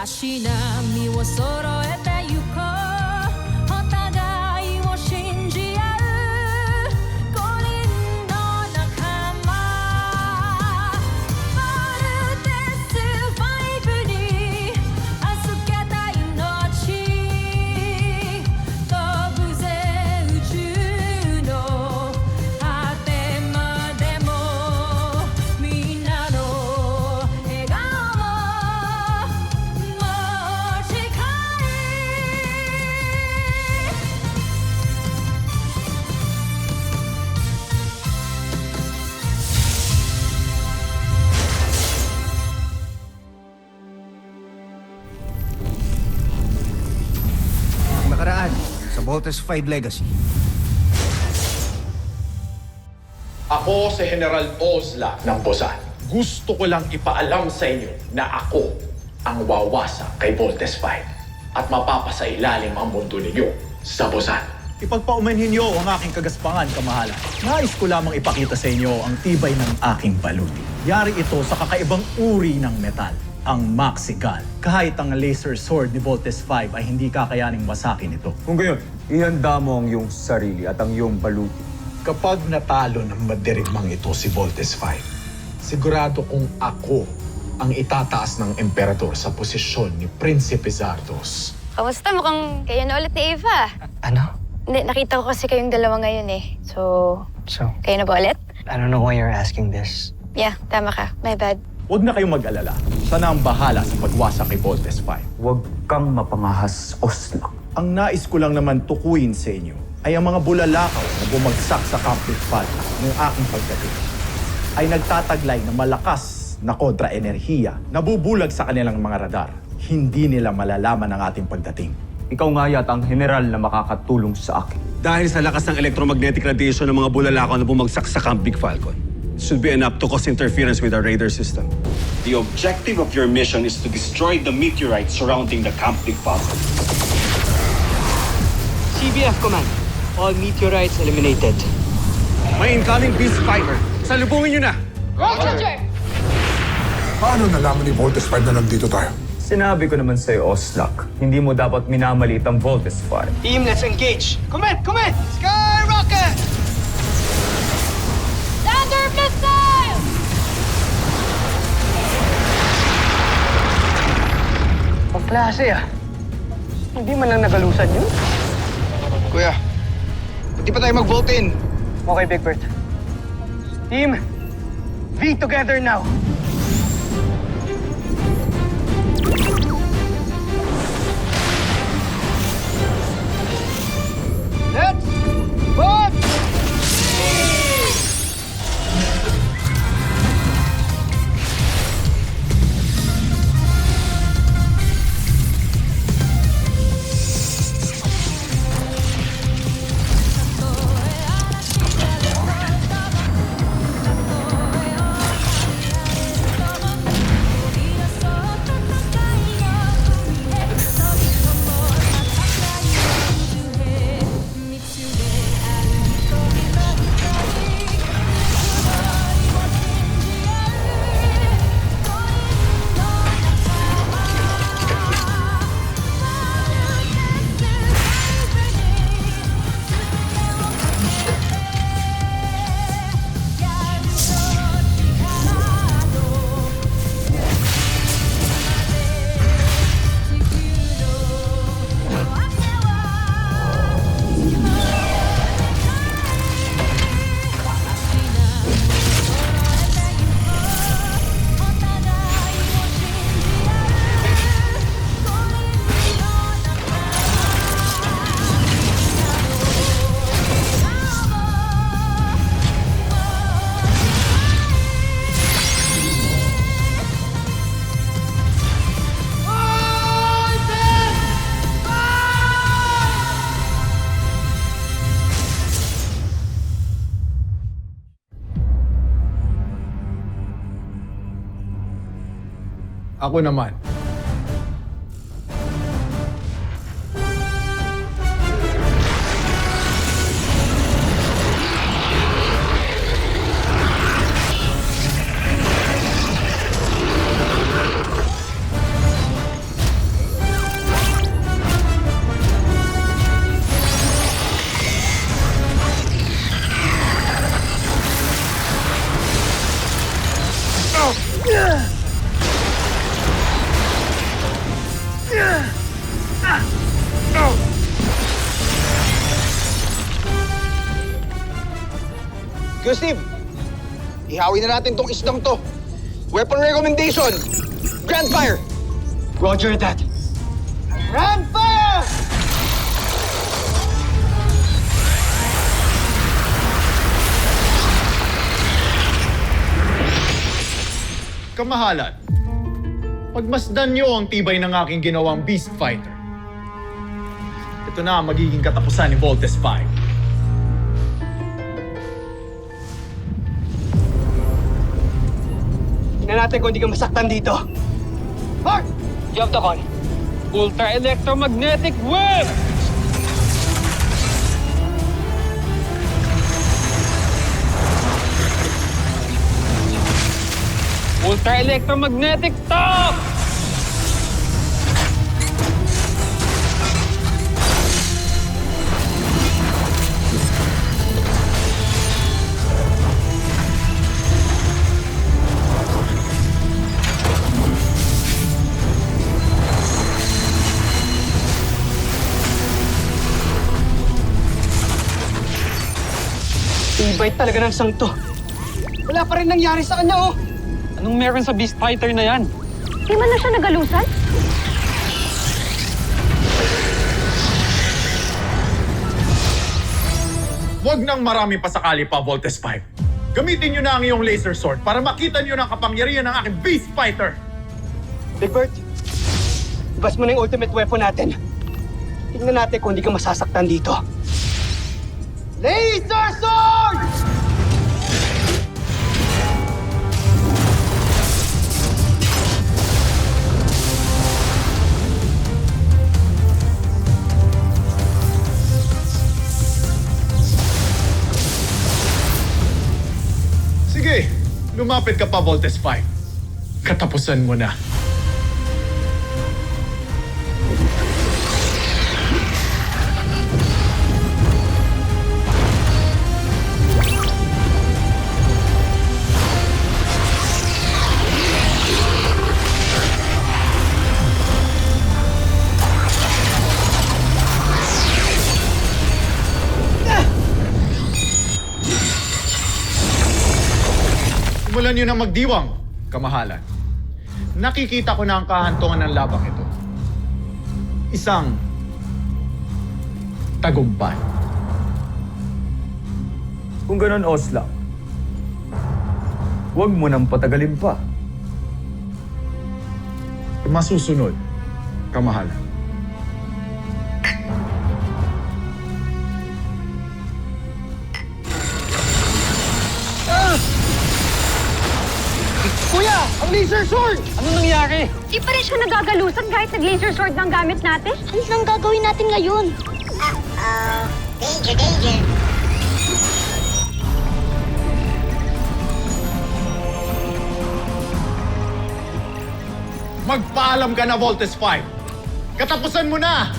しなみを揃えてゆこうお互いを信じ合う五人の仲間まるでスファイブに預けた命飛ぶぜ宇宙の果てまでもみんなの笑顔も近いNakaraan sa Voltes 5 Legacy. Ako si General Ozla ng Bozan. Gusto ko lang ipaalam sa inyo na ako ang wawasa kay Voltes 5 at mapapasailalim ang mundo ninyo sa Bozan. Ipagpaumanhin niyo ang aking kagaspangan, kamahalan. Nais ko lamang ipakita sa inyo ang tibay ng aking baluti. Yari ito sa kakaibang uri ng metal, ang Maxigal. Kahit ang laser sword ni Voltes 5 ay hindi kakayaning wasakin ito. Kung gayon, ihanda mo ang iyong sarili at ang iyong baluti. Kapag natalo ng madirigmang ito si Voltes 5, sigurado kong ako ang itataas ng emperador sa posisyon ni Prinsipe Zardos. Kamusta? Mukhang kayo na ulit ni Eva. Ano? Hindi, nakita ko kasi kayong dalawa ngayon eh. So, kayo na ba ulit? I don't know why you're asking this. Yeah, tama ka. My bad. Huwag na kayong mag-alala. Sana ang bahala sa pagwasak kay Voltes 5. Huwag kang mapangahas, Oslak. Ang nais ko lang naman tukuyin sa inyo ay ang mga bulalakaw na bumagsak sa Campus Falcon ng aking pagdating ay nagtataglay ng malakas na kontra-enerhiya na bubulag sa kanilang mga radar. Hindi nila malalaman ang ating pagdating. Ikaw nga yata ang general na makakatulong sa akin. Dahil sa lakas ng electromagnetic radiation ng mga bulalakaw na bumagsak sa Camp Big Falcon, it should be enough to cause interference with our radar system. The objective of your mission is to destroy the meteorite surrounding the Camp Big Falcon. CBF Command. All meteorites eliminated. May incoming beast fighter! Salubungin nyo na! Paano nalaman ni Voltes 5 na nandito tayo? Sinabi ko naman sa'yo, Oslak, hindi mo dapat minamalit ang Voltes 5. Team, let's engage. Come in! Skyrocket! Thunder missile! Ang klase ah. Hindi man lang nagalusan yun. Kuya, hindi pa tayo mag-vote in. Okay, Big Bert. Team, be together now. Let's vote! Ako naman. Ihawi na natin tong isdang to. Weapon recommendation! Grand fire! Roger that. Grand fire! Kamahalan, pagmasdan niyo ang tibay ng aking ginawang Beast Fighter. Ito na ang magiging katapusan ni Voltes 5. Tingnan natin kung hindi ka masaktan dito. Mark! You have the call. Ultra electromagnetic wave! Ultra electromagnetic top! Tibay talaga ng sangto. Wala pa rin nangyari sa kanya, oh. Anong meron sa Beast Fighter na yan? Di man na siya nagalusan? Huwag nang marami pa sakali pa, Voltes 5. Gamitin niyo na ang iyong laser sword para makita niyo ng kapangyarihan ng aking Beast Fighter! Big Bird, ibas mo na yung ultimate weapon natin. Tingnan natin kung hindi ka masasaktan dito. Laser sword! Sige, lumapit ka pa, Voltes 5. Katapusan mo na. Simulan niyo na magdiwang, kamahalan. Nakikita ko na ang kahantungan ng labang ito. Isang tagumpay. Kung ganon, Oslak, huwag mo nang patagalin pa. Masusunod, kamahalan. Kuya! Ang laser sword! Anong nangyari? Di pa rin siya nagagalusan kahit nag-laser sword ng gamit natin? Ano nang gagawin natin ngayon? Danger. Magpaalam ka na, Voltes 5. Katapusan mo na!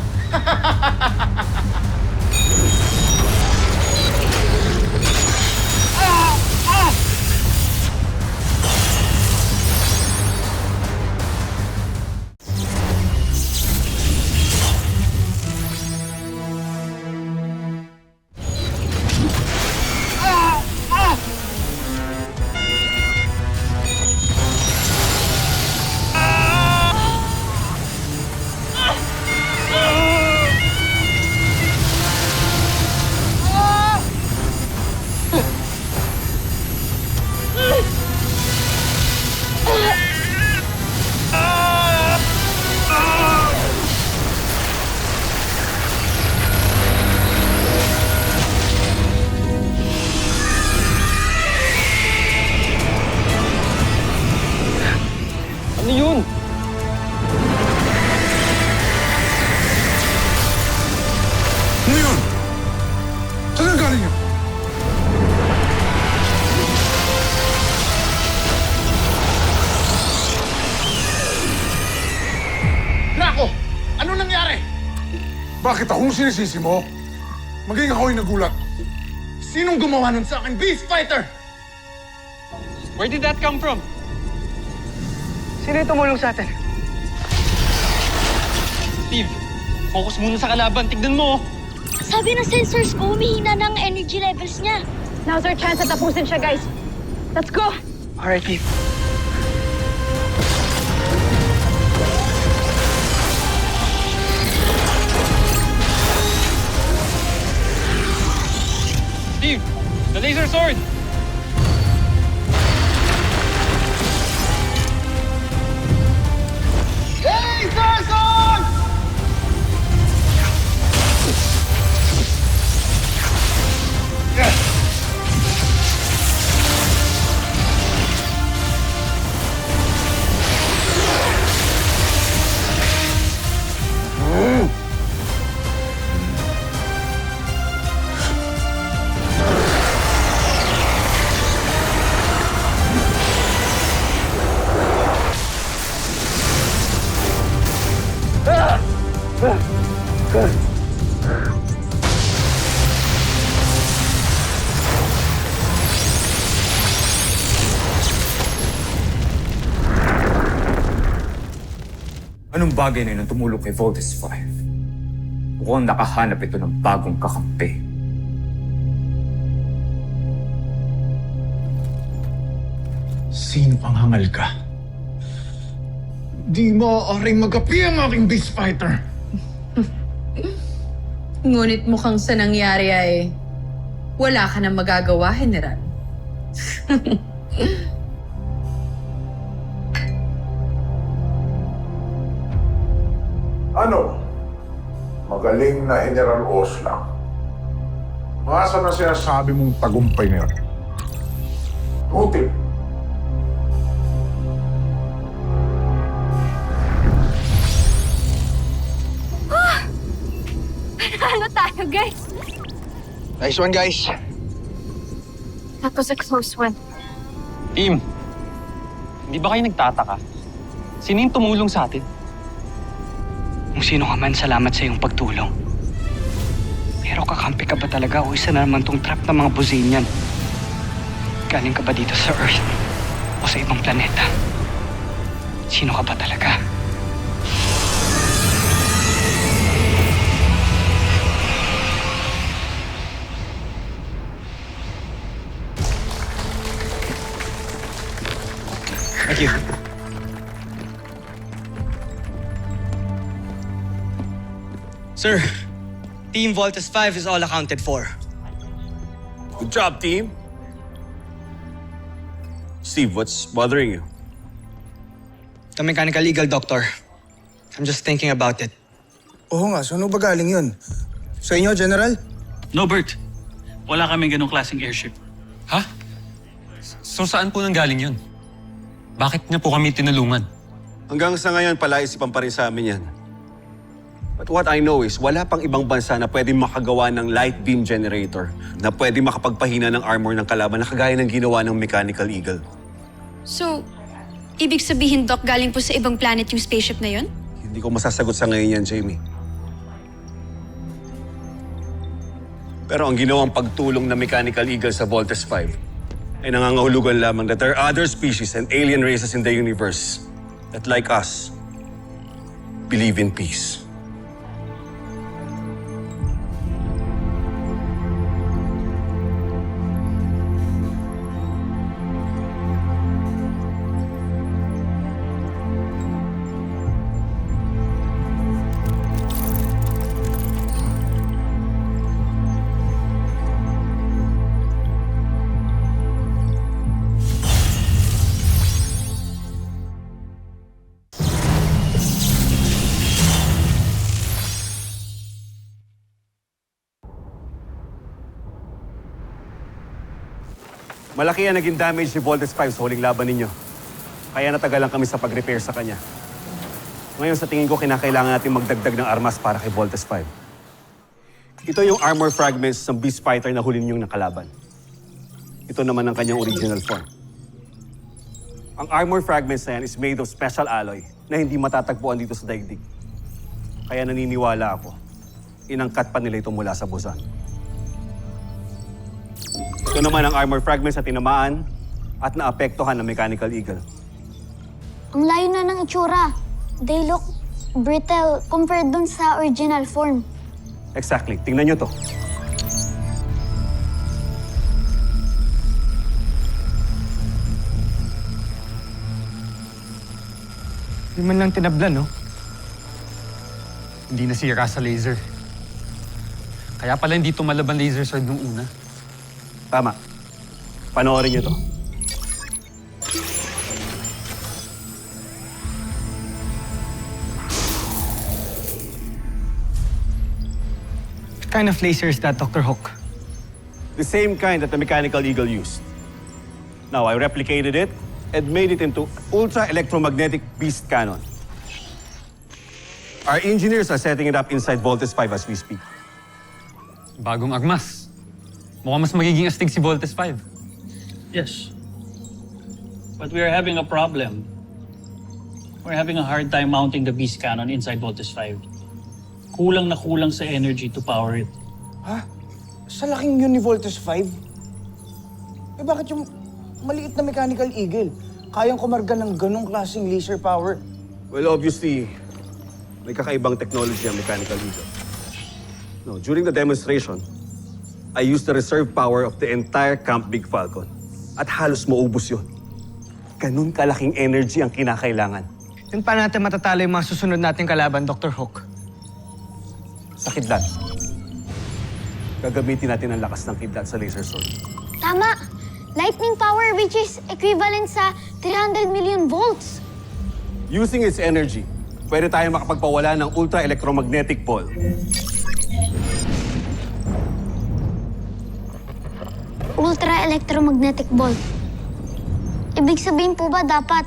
Ano yun? Ano yun? Saan ang galing yun? Draco! Ano nangyari? Bakit akong sinisisi mo? Maging ako'y nagulat. Sinong gumawa nun sa akin, Beast Fighter? Where did that come from? Sino yung tumulong sa atin? Steve, focus muna sa kalaban. Tignan mo, oh. Sabi ng sensors ko, humihina na ang energy levels niya. Now's our chance na tapusin siya, guys. Let's go! All right, Steve. Steve, the laser sword! Anong bagay na yun ang tumulong kay Voltes 5? Mukhang nakahanap ito ng bagong kakampi. Sino ang hangal ka? Di maaaring magapi ang aking beast fighter. Ngunit mukhang sa nangyari ay wala ka nang magagawa, General. Ano? Magaling na General Oslak. Masa na sinasabi mong tagumpay na yun? Tutil. Ano tayo, guys? Nice one, guys. That was a close one. Team, hindi ba kayo nagtataka? Sino yung tumulong sa atin? Kung sino ka man, salamat sa iyong pagtulong. Pero kakampi ka ba talaga o isa na naman tong trap ng mga Buzanian? Galing ka ba dito sa Earth o sa ibang planeta? Sino ka ba talaga? Thank you. Sir, Team Voltes 5 is all accounted for. Good job, team. Steve, what's bothering you? The mechanical eagle, Doctor. I'm just thinking about it. Oo nga, saan ba galing yun? Sa inyo, General? No, Bert. Wala kaming ganong klaseng airship. Ha? So saan po nanggaling yun? Bakit niya po kami tinulungan? Hanggang sa ngayon, palaisipan pa rin sa amin yan. But what I know is, wala pang ibang bansa na pwedeng makagawa ng light beam generator na pwedeng makapagpahina ng armor ng kalaban na kagaya ng ginawa ng Mechanical Eagle. So, ibig sabihin, Doc, galing po sa ibang planet yung spaceship na yun? Hindi ko masasagot sa ngayon yan, Jamie. Pero ang ginawang pagtulong ng Mechanical Eagle sa Voltes 5 ay nangangahulugan lamang that there are other species and alien races in the universe that, like us, believe in peace. Malaki ang naging damage ni Voltes 5 sa huling laban ninyo. Kaya natagalan kami sa pag-repair sa kanya. Ngayon sa tingin ko, kinakailangan natin magdagdag ng armas para kay Voltes 5. Ito yung armor fragments ng Beast Fighter na huli ninyong nakalaban. Ito naman ang kanyang original form. Ang armor fragments na yan is made of special alloy na hindi matatagpuan dito sa daigdig. Kaya naniniwala ako, inangkat pa nila ito mula sa Busan. Ito naman ang armor fragments na tinamaan at naapektuhan ng Mechanical Eagle. Ang layo na ng itsura. They look brittle compared dun sa original form. Exactly. Tingnan nyo to. Di man lang tinablan, no? Hindi nasira sa laser. Kaya pala hindi tumalaban laser sword nung una. Tama. Panoorin niyo to. What kind of laser is that, Dr. Hook? The same kind that the Mechanical Eagle used. Now, I replicated it and made it into ultra-electromagnetic beast cannon. Our engineers are setting it up inside Voltes 5 as we speak. Bagong armas. Mukhang mas magiging astig si Voltes 5. Yes. But we are having a problem. We're having a hard time mounting the beast cannon inside Voltes 5. Kulang na kulang sa energy to power it. Ha? Sa laking yun ni Voltes 5? Eh bakit yung maliit na Mechanical Eagle kayang kumarga ng ganong klaseng laser power? Well, obviously, may kakaibang technology ang Mechanical Eagle. No, during the demonstration, I used the reserve power of the entire Camp Big Falcon. At halos maubos yun. Ganun kalaking energy ang kinakailangan. Then paano natin matatalo yung mga susunod nating kalaban, Dr. Hook? Sa kidlat. Gagamitin natin ang lakas ng kidlat sa laser sword. Tama! Lightning power which is equivalent sa 300 million volts. Using its energy, pwede tayong makapagpawala ng ultra-electromagnetic ball. Ultra-electromagnetic ball. Ibig sabihin po ba dapat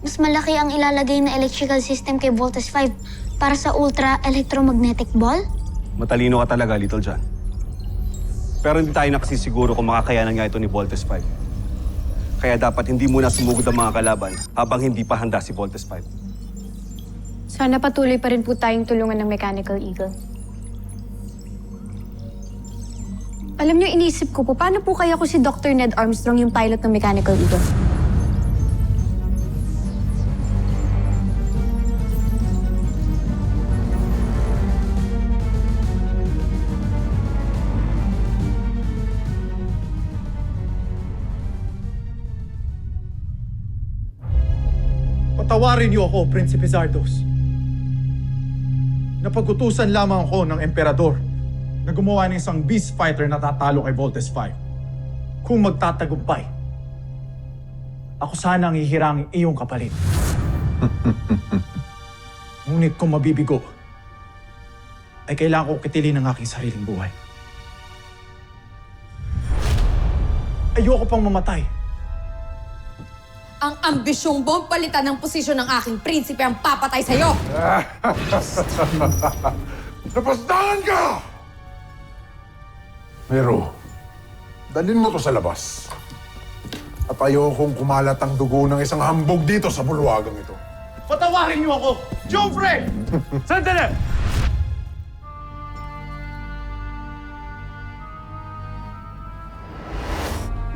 mas malaki ang ilalagay na electrical system kay Voltes 5 para sa ultra-electromagnetic ball? Matalino ka talaga, Little John. Pero hindi tayo nakasisiguro kung makakayanan nga ito ni Voltes 5. Kaya dapat hindi muna sumugod ang mga kalaban habang hindi pa handa si Voltes 5. Sana patuloy pa rin po tayong tulungan ng Mechanical Eagle. Alam niyo, inisip ko po, paano po kaya ko si Dr. Ned Armstrong yung pilot ng Mechanical Eagle? Patawarin niyo ako, Prinsipe Zardos. Napagutusan lamang ako ng Emperador na gumawa ng isang beast fighter na tatalo kay Voltes 5. Kung magtatagumpay, ako sana ang ihirangin iyong kapalit. Ngunit kung mabibigo, ay kailangan kong kitilin ang aking sariling buhay. Ayoko pang mamatay. Ang ambisyong mong palitan ng posisyon ng aking prinsipe ang papatay sa'yo! Napasdangan ka! Pero, dalhin mo to sa labas. At ayokong kumalat ang dugo ng isang hambog dito sa bulwagang ito. Patawarin niyo ako! Joffrey! Sandali!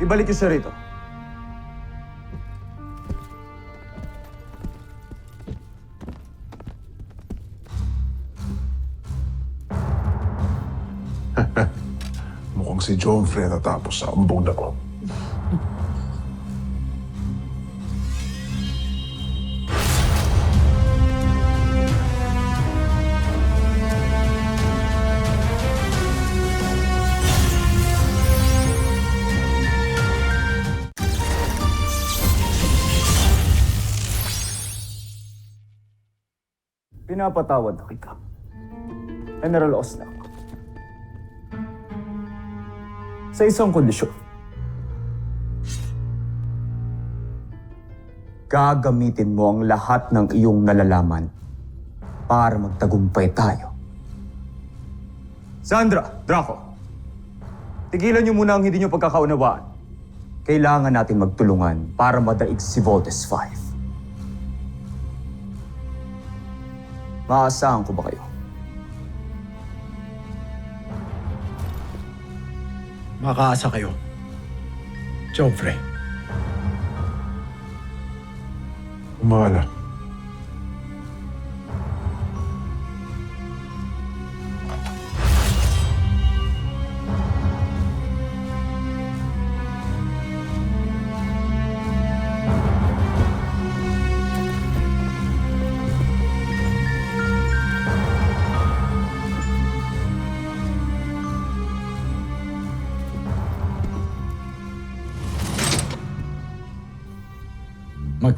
Ibalik niyo siya rito. Mukhang si Joffrey natapos sa ambog na ko. Pinapatawad na kita, General Oslak. Sa isang kondisyon. Gagamitin mo ang lahat ng iyong nalalaman para magtagumpay tayo. Sandra, Draco, tigilan niyo muna ang hindi niyo pagkakaunawaan. Kailangan natin magtulungan para madaig si Voltes 5. Maaasahan ko ba kayo? Makaasa kayo, Joffrey. Umaala.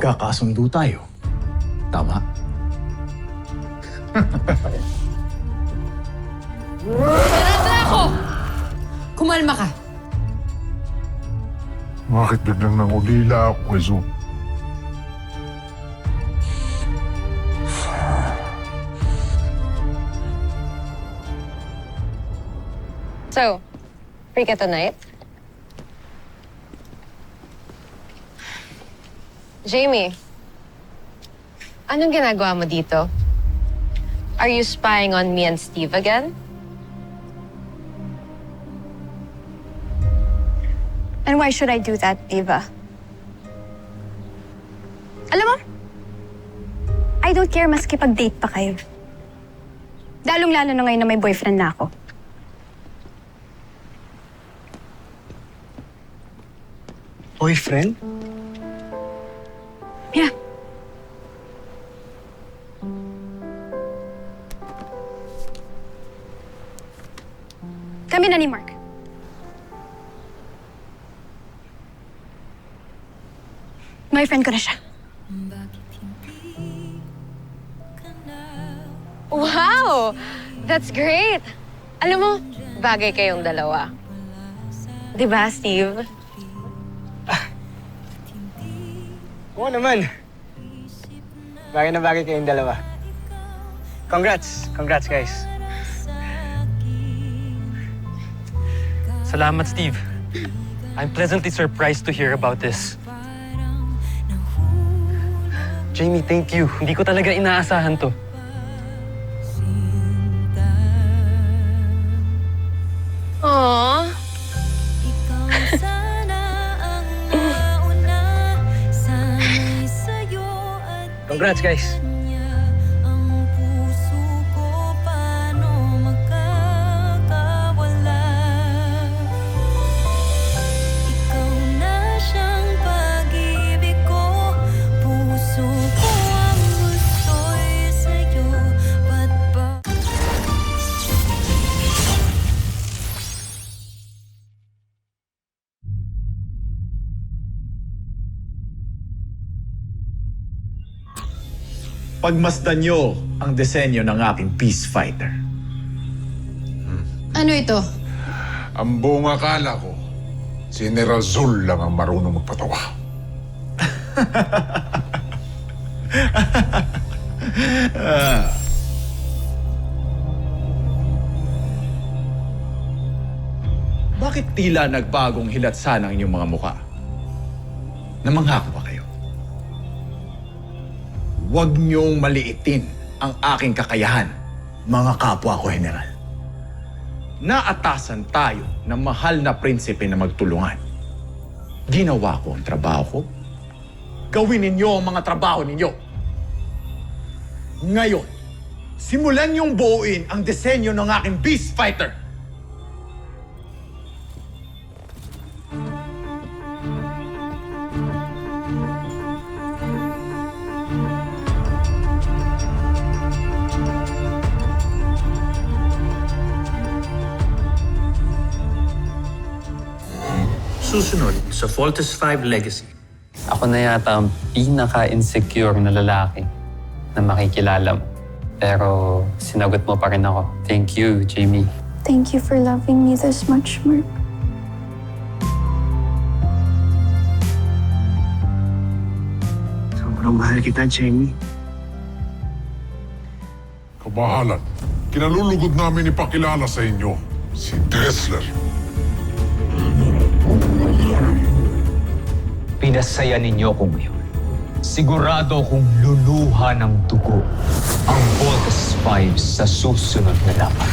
nagkakasundo tayo. Tama? Draco! Kumalma ka. Bakit biglang nangulila ako, Ezo? So, free ka tonight? Jamie, anong ginagawa mo dito? Are you spying on me and Steve again? And why should I do that, Eva? Alam mo, I don't care maski pag-date pa kayo. Lalong-lalo na ngayon na may boyfriend na ako. Boyfriend? Yeah. Kami na ni Mark. Boyfriend ko na siya. Wow! That's great! Alam mo, bagay kayong dalawa. Di ba, Steve? Oo naman. Bagay na bagay kayong dalawa. Congrats! Congrats, guys. Salamat, Steve. I'm pleasantly surprised to hear about this. Jamie, thank you. Hindi ko talaga inaasahan to. Aww. Congrats, guys. Pagmasdan nyo ang disenyo ng aking Peace Fighter. Ano ito? Ang buong akala ko, si General Zul lang ang marunong magpatawa. Bakit tila nagbagong hilatsan ang inyong mga mukha? Namangha ko ba kayo? Huwag niyong maliitin ang aking kakayahan, mga kapwa ko, General. Naatasan tayo ng mahal na prinsipe na magtulungan. Ginawa ko ang trabaho ko. Gawin ninyo ang mga trabaho ninyo. Ngayon, simulan niyong buuin ang disenyo ng aking Beast Fighter. Susunod sa Voltes 5 Legacy. Ako na yata ang pinaka-insecure na lalaki na makikilala mo. Pero sinagot mo pa rin ako. Thank you, Jamie. Thank you for loving me this much, Mark. Sobrang mahal kita, Jamie. Kabahalan, kinalulugod namin ipakilala sa inyo si Dressler. Pinasaya ninyo ko ngayon. Sigurado kong luluha ng dugo ang Voltes 5 sa susunod na laban.